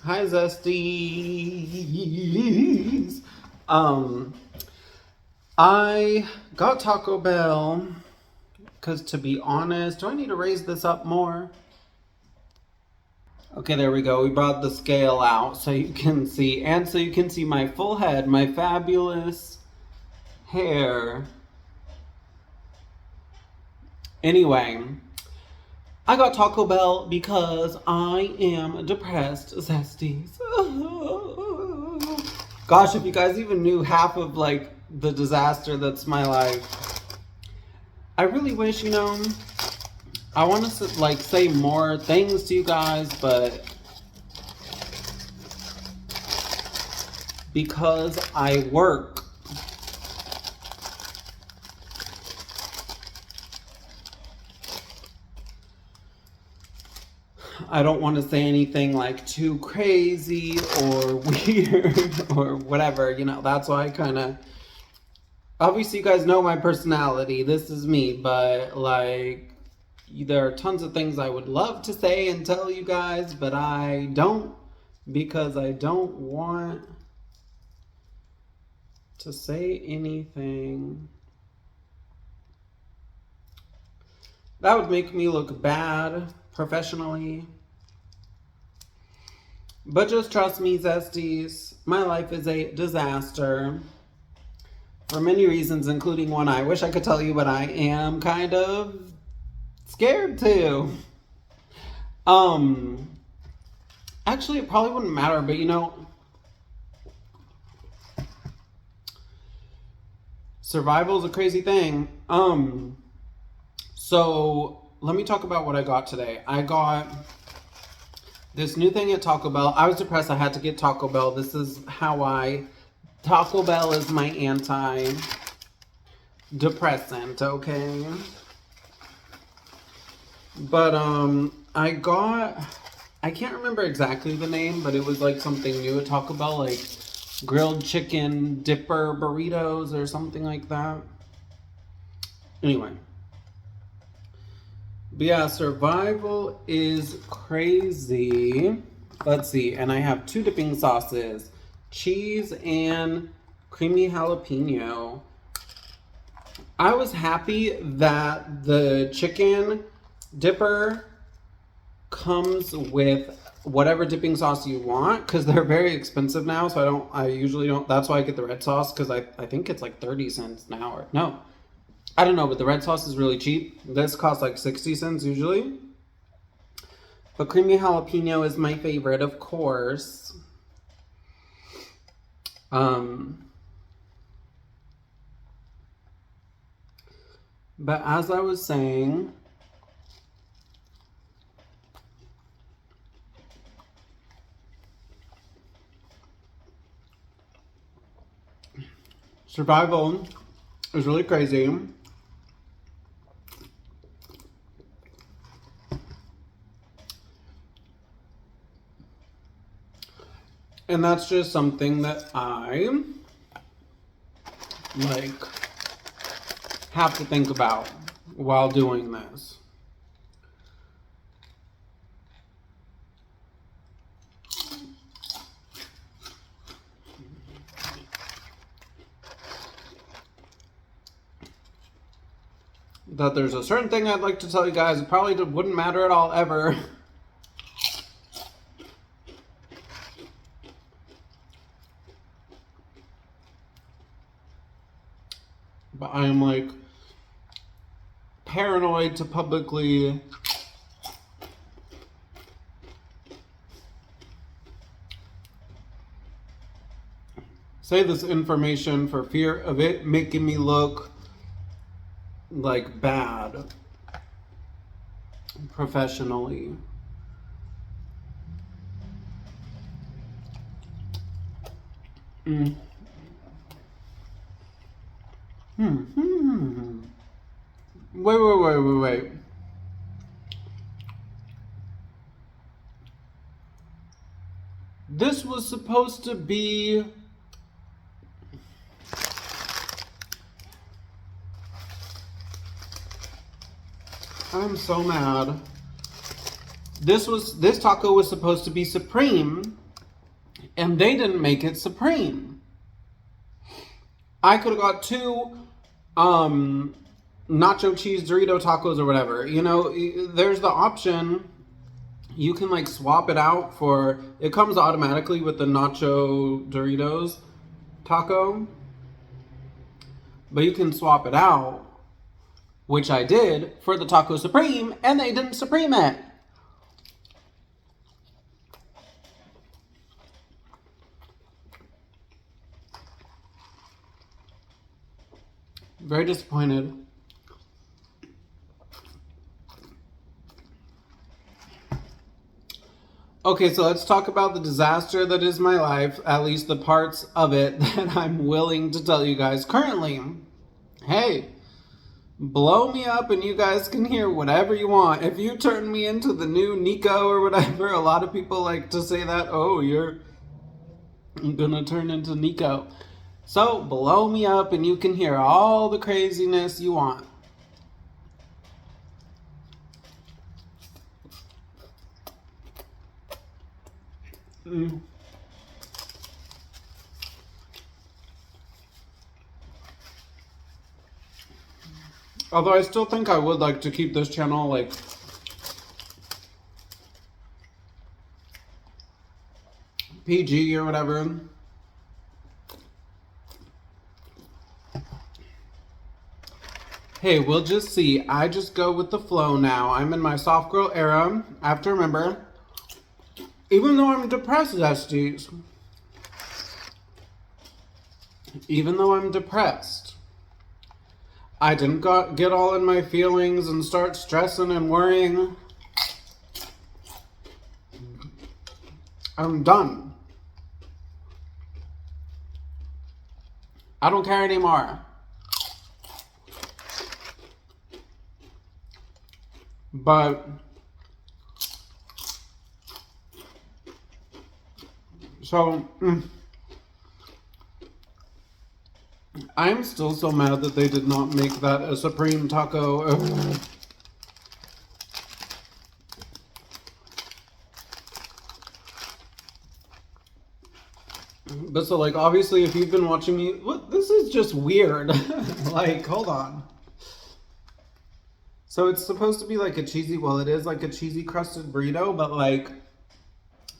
Hi, Zesties. I got Taco Bell because, to be honest, do I need to raise this up more? Okay, there we go. We brought the scale out so you can see, and so you can see my full head, my fabulous hair. Anyway, I got Taco Bell because I am depressed, Zesties. Gosh, if you guys even knew half of like the disaster that's my life. I really wish, I want to like say more things to you guys, but because I work, I don't want to say anything like too crazy or weird or whatever, that's why I kind of, obviously you guys know my personality, this is me, but like, there are tons of things I would love to say and tell you guys, but I don't, because I don't want to say anything that would make me look bad professionally. But just trust me, Zesties, my life is a disaster for many reasons, including one I wish I could tell you, but I am kind of scared to. Actually, it probably wouldn't matter, but survival is a crazy thing. So let me talk about what I got today. I got this new thing at Taco Bell. I was depressed. I had to get Taco Bell. This is how Taco Bell is my anti-depressant, okay? But I can't remember exactly the name, but it was like something new at Taco Bell, like grilled chicken dipper burritos or something like that. Anyway. But yeah, survival is crazy. Let's see, and I have two dipping sauces, cheese and creamy jalapeno. I was happy that the chicken dipper comes with whatever dipping sauce you want, because they're very expensive now, so I usually don't, that's why I get the red sauce, because I think it's like 30 cents now, or no, I don't know, but the red sauce is really cheap. This costs like 60 cents usually. But creamy jalapeno is my favorite, of course. But as I was saying, survival is really crazy. And that's just something that I like have to think about while doing this. That there's a certain thing I'd like to tell you guys. It probably wouldn't matter at all ever. But I am like paranoid to publicly say this information for fear of it making me look like bad professionally. Wait. This was supposed to be I'm so mad. This taco was supposed to be supreme, and they didn't make it supreme. I could have got two nacho cheese Dorito tacos or whatever. You know, there's the option. You can like swap it out for, it comes automatically with the nacho Doritos taco, but you can swap it out, which I did, for the Taco Supreme, and they didn't supreme it. Very disappointed. Okay, so let's talk about the disaster that is my life, at least the parts of it that I'm willing to tell you guys currently. Hey, blow me up and you guys can hear whatever you want. If you turn me into the new Nico or whatever, a lot of people like to say that, oh, you're gonna turn into Nico. So blow me up and you can hear all the craziness you want. Although I still think I would like to keep this channel like PG or whatever. Hey, we'll just see. I just go with the flow now. I'm in my soft girl era. I have to remember, even though I'm depressed, Esties, even though I'm depressed, I didn't get all in my feelings and start stressing and worrying. I'm done. I don't care anymore. But so I'm still so mad that they did not make that a supreme taco. But so like obviously if you've been watching me, what, this is just weird. Like, hold on. So it's supposed to be like a cheesy, well, it is like a cheesy crusted burrito, but like,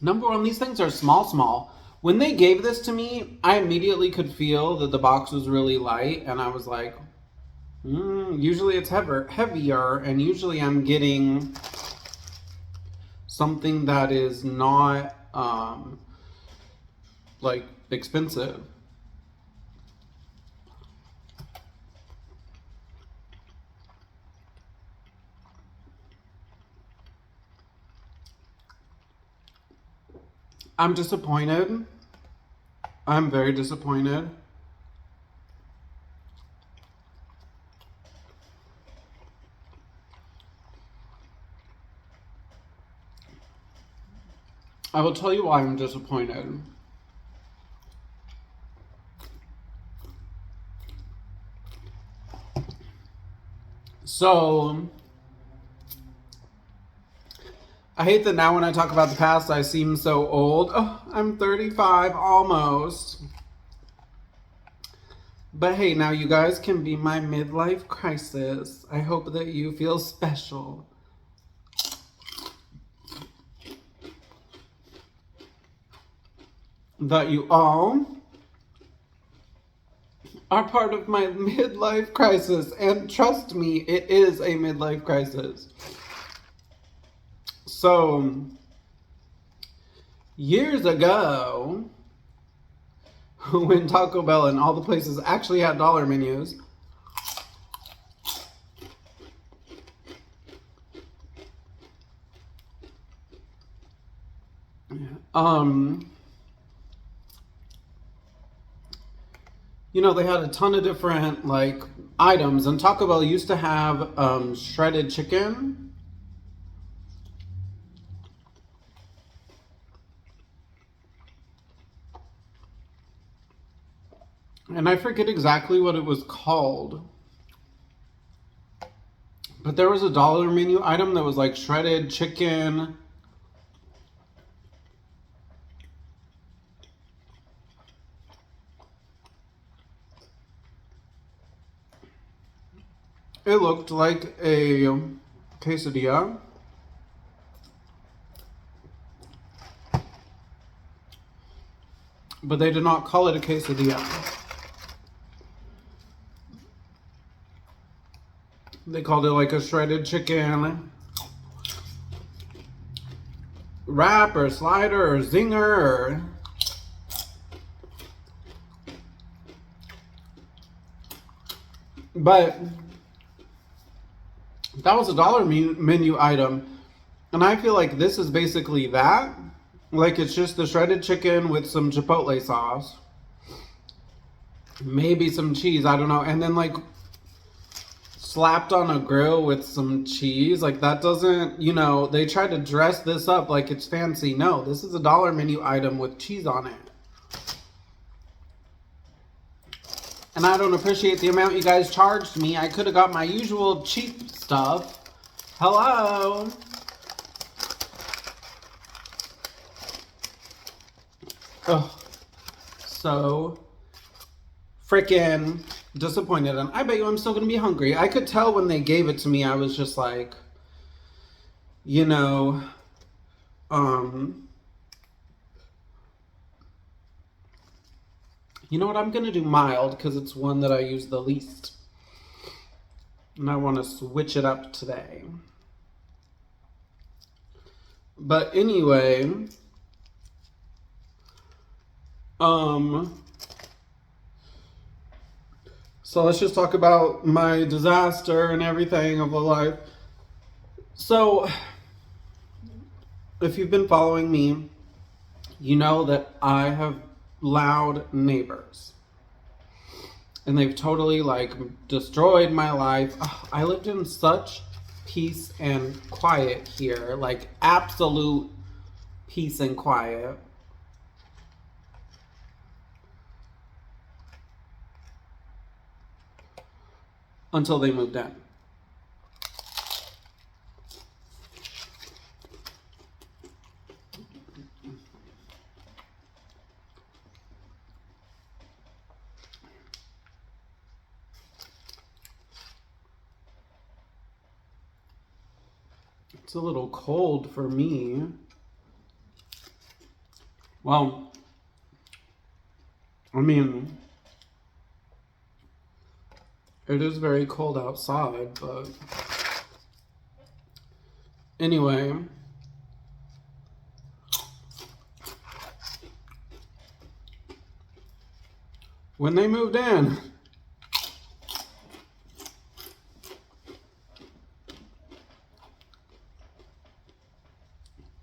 number one, these things are small. When they gave this to me, I immediately could feel that the box was really light, and I was like, usually it's heavier, and usually I'm getting something that is not, like, expensive. I'm disappointed. I'm very disappointed. I will tell you why I'm disappointed. So, I hate that now when I talk about the past, I seem so old. Oh, I'm 35 almost. But hey, now you guys can be my midlife crisis. I hope that you feel special. That you all are part of my midlife crisis. And trust me, it is a midlife crisis. So, years ago, when Taco Bell and all the places actually had dollar menus, you know, they had a ton of different, like, items. And Taco Bell used to have shredded chicken. And I forget exactly what it was called. But there was a dollar menu item that was like shredded chicken. It looked like a quesadilla. But they did not call it a quesadilla. They called it like a shredded chicken wrap or slider or zinger or... But that was a dollar menu item. And I feel like this is basically that. Like it's just the shredded chicken with some chipotle sauce. Maybe some cheese, I don't know. And then like slapped on a grill with some cheese. Like that doesn't, you know, they try to dress this up like it's fancy. No, this is a dollar menu item with cheese on it. And I don't appreciate the amount you guys charged me. I could have got my usual cheap stuff. Hello? Ugh. So freaking disappointed. And I bet you I'm still going to be hungry. I could tell when they gave it to me, I was just like, you know, you know what? I'm going to do mild because it's one that I use the least. And I want to switch it up today. But anyway, so let's just talk about my disaster and everything of the life. So if you've been following me, you know that I have loud neighbors. And they've totally like destroyed my life. Ugh, I lived in such peace and quiet here, like absolute peace and quiet. Until they moved in. It's a little cold for me. Well, I mean, it is very cold outside, but anyway, when they moved in,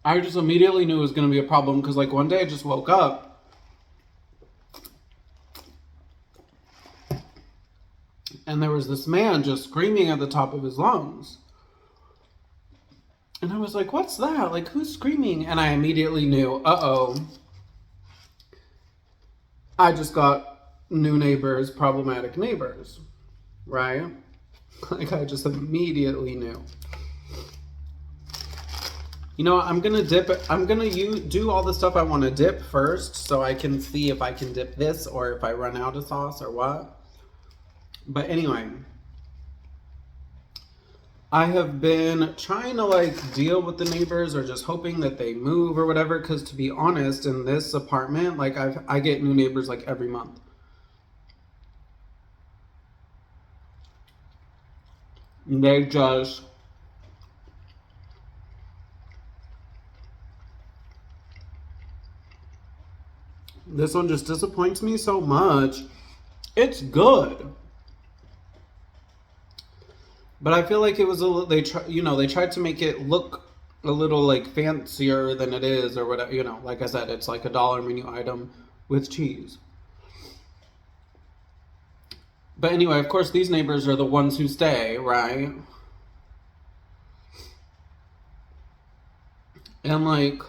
I just immediately knew it was going to be a problem because like one day I just woke up and there was this man just screaming at the top of his lungs. And I was like, what's that? Like, who's screaming? And I immediately knew, uh-oh, I just got new neighbors, problematic neighbors, right? Like, I just immediately knew. You know, I'm going to dip it. I'm going to do all the stuff I want to dip first so I can see if I can dip this or if I run out of sauce or what. But anyway, I have been trying to like deal with the neighbors or just hoping that they move or whatever. Because to be honest, in this apartment, like I get new neighbors like every month. They just... This one just disappoints me so much. It's good. But I feel like it was they tried to make it look a little like fancier than it is or whatever, you know, like I said, it's like a dollar menu item with cheese. But anyway, of course, these neighbors are the ones who stay, right? And like,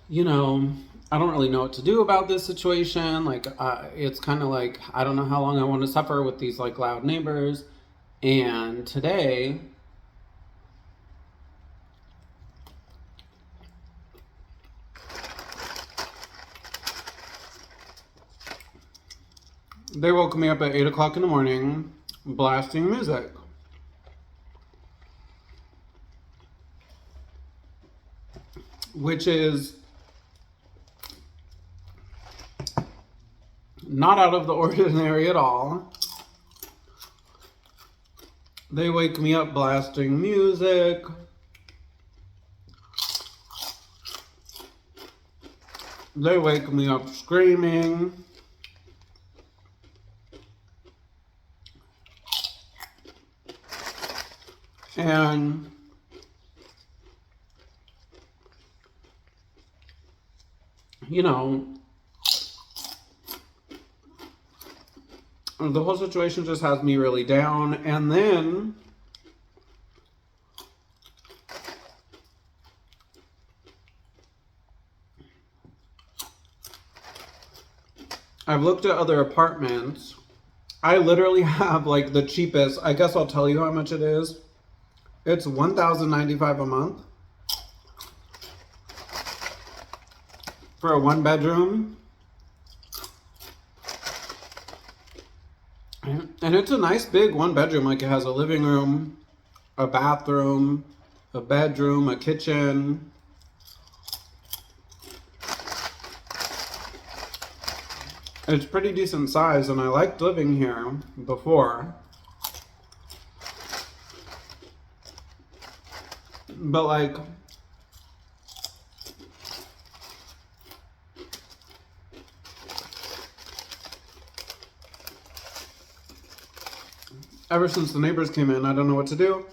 you know, I don't really know what to do about this situation. Like, it's kind of like, I don't know how long I want to suffer with these like loud neighbors. And today, They woke me up at 8 o'clock in the morning, blasting music. Which is not out of the ordinary at all. They wake me up blasting music. They wake me up screaming. And you know, the whole situation just has me really down. And then I've looked at other apartments. I literally have like the cheapest. I guess I'll tell you how much it is. It's $1,095 a month for a 1-bedroom. And it's a nice big 1-bedroom. Like, it has a living room, a bathroom, a bedroom, a kitchen. It's pretty decent size, and I liked living here before. But like, ever since the neighbors came in, I don't know what to do.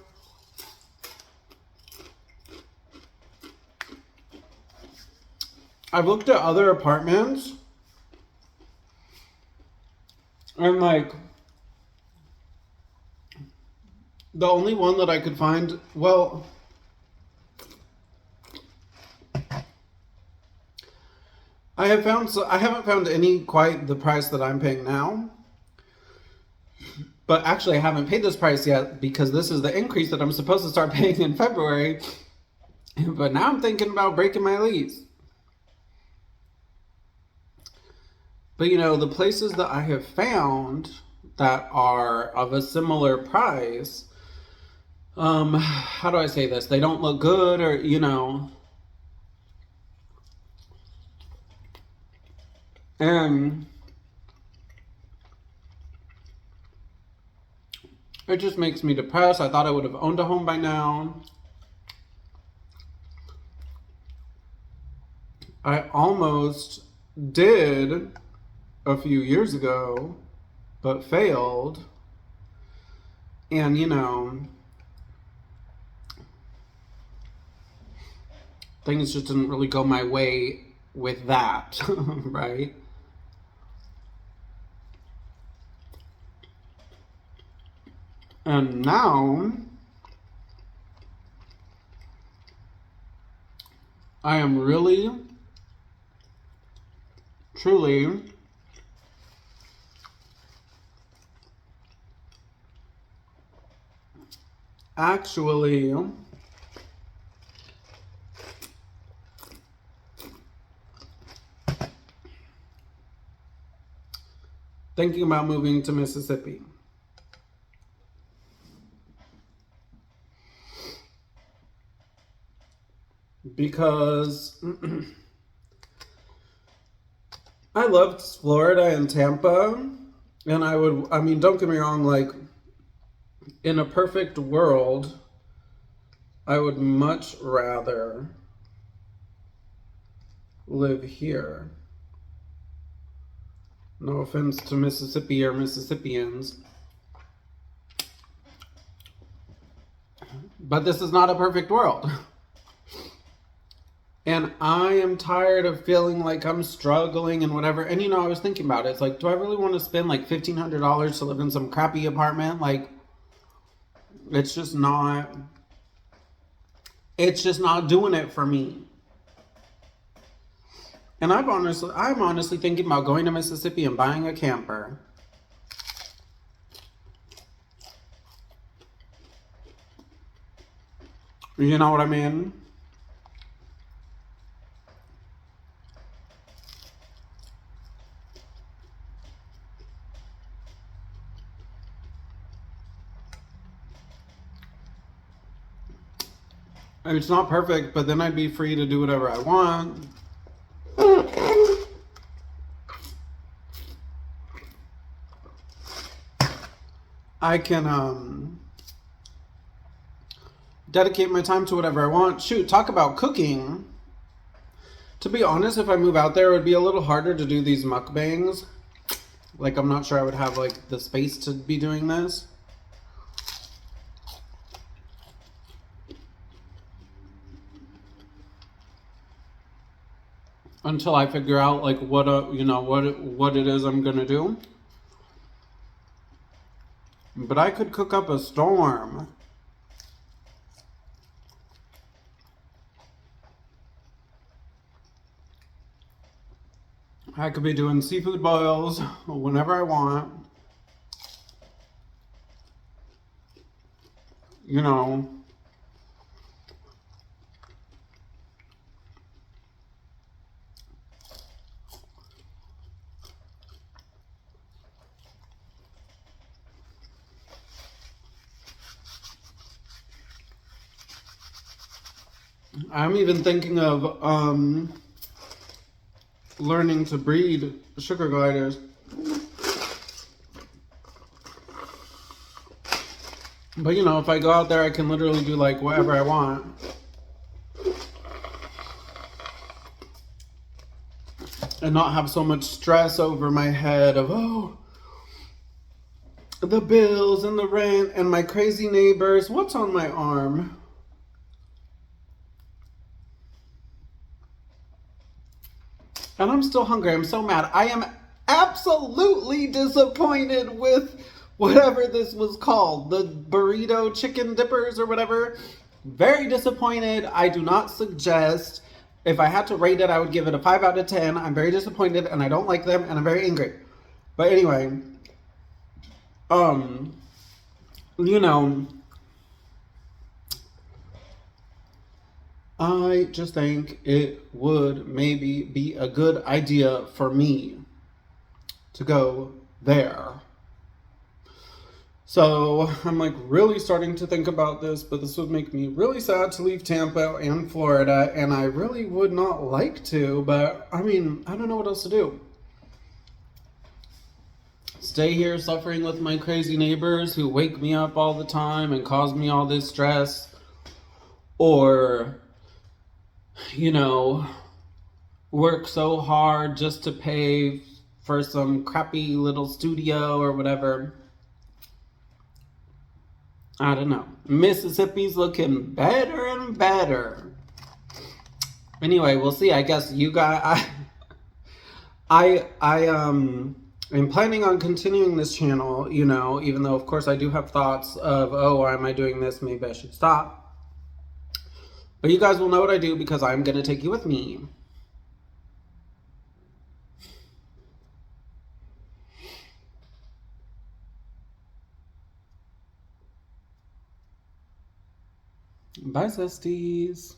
I've looked at other apartments, and like, the only one that I could find, well, I haven't found any quite the price that I'm paying now. But actually, I haven't paid this price yet because this is the increase that I'm supposed to start paying in February. But now I'm thinking about breaking my lease. But you know, the places that I have found that are of a similar price, how do I say this? They don't look good, or, you know. And it just makes me depressed. I thought I would have owned a home by now. I almost did a few years ago, but failed. And, you know, things just didn't really go my way with that, right? And now I am really, truly actually thinking about moving to Mississippi. Because I loved Florida and Tampa, and I mean, don't get me wrong, like, in a perfect world, I would much rather live here. No offense to Mississippi or Mississippians. But this is not a perfect world. And I am tired of feeling like I'm struggling and whatever. And, you know, I was thinking about it. It's like, do I really want to spend like $1,500 to live in some crappy apartment? Like, it's just not doing it for me. And I'm honestly thinking about going to Mississippi and buying a camper. You know what I mean? It's not perfect, but then I'd be free to do whatever I want. I can dedicate my time to whatever I want. Shoot, talk about cooking. To be honest, if I move out there, it would be a little harder to do these mukbangs. Like, I'm not sure I would have, like, the space to be doing this. Until I figure out, like, what it is I'm gonna do. But I could cook up a storm. I could be doing seafood boils whenever I want. You know. I'm even thinking of learning to breed sugar gliders. But you know, if I go out there, I can literally do like whatever I want. And not have so much stress over my head of, oh, the bills and the rent and my crazy neighbors. What's on my arm? And I'm still hungry. I'm so mad. I am absolutely disappointed with whatever this was called. The burrito chicken dippers or whatever. Very disappointed. I do not suggest. If I had to rate it, I would give it a 5 out of 10. I'm very disappointed and I don't like them and I'm very angry. But anyway, you know, I just think it would maybe be a good idea for me to go there. So I'm like really starting to think about this, but this would make me really sad to leave Tampa and Florida, and I really would not like to, but I mean, I don't know what else to do. Stay here suffering with my crazy neighbors who wake me up all the time and cause me all this stress, or you know, work so hard just to pay for some crappy little studio or whatever. I don't know. Mississippi's looking better and better. Anyway, we'll see. I guess you guys, I am planning on continuing this channel, you know, even though of course I do have thoughts of, oh, why am I doing this? Maybe I should stop. But you guys will know what I do because I'm going to take you with me. Bye, Zesties.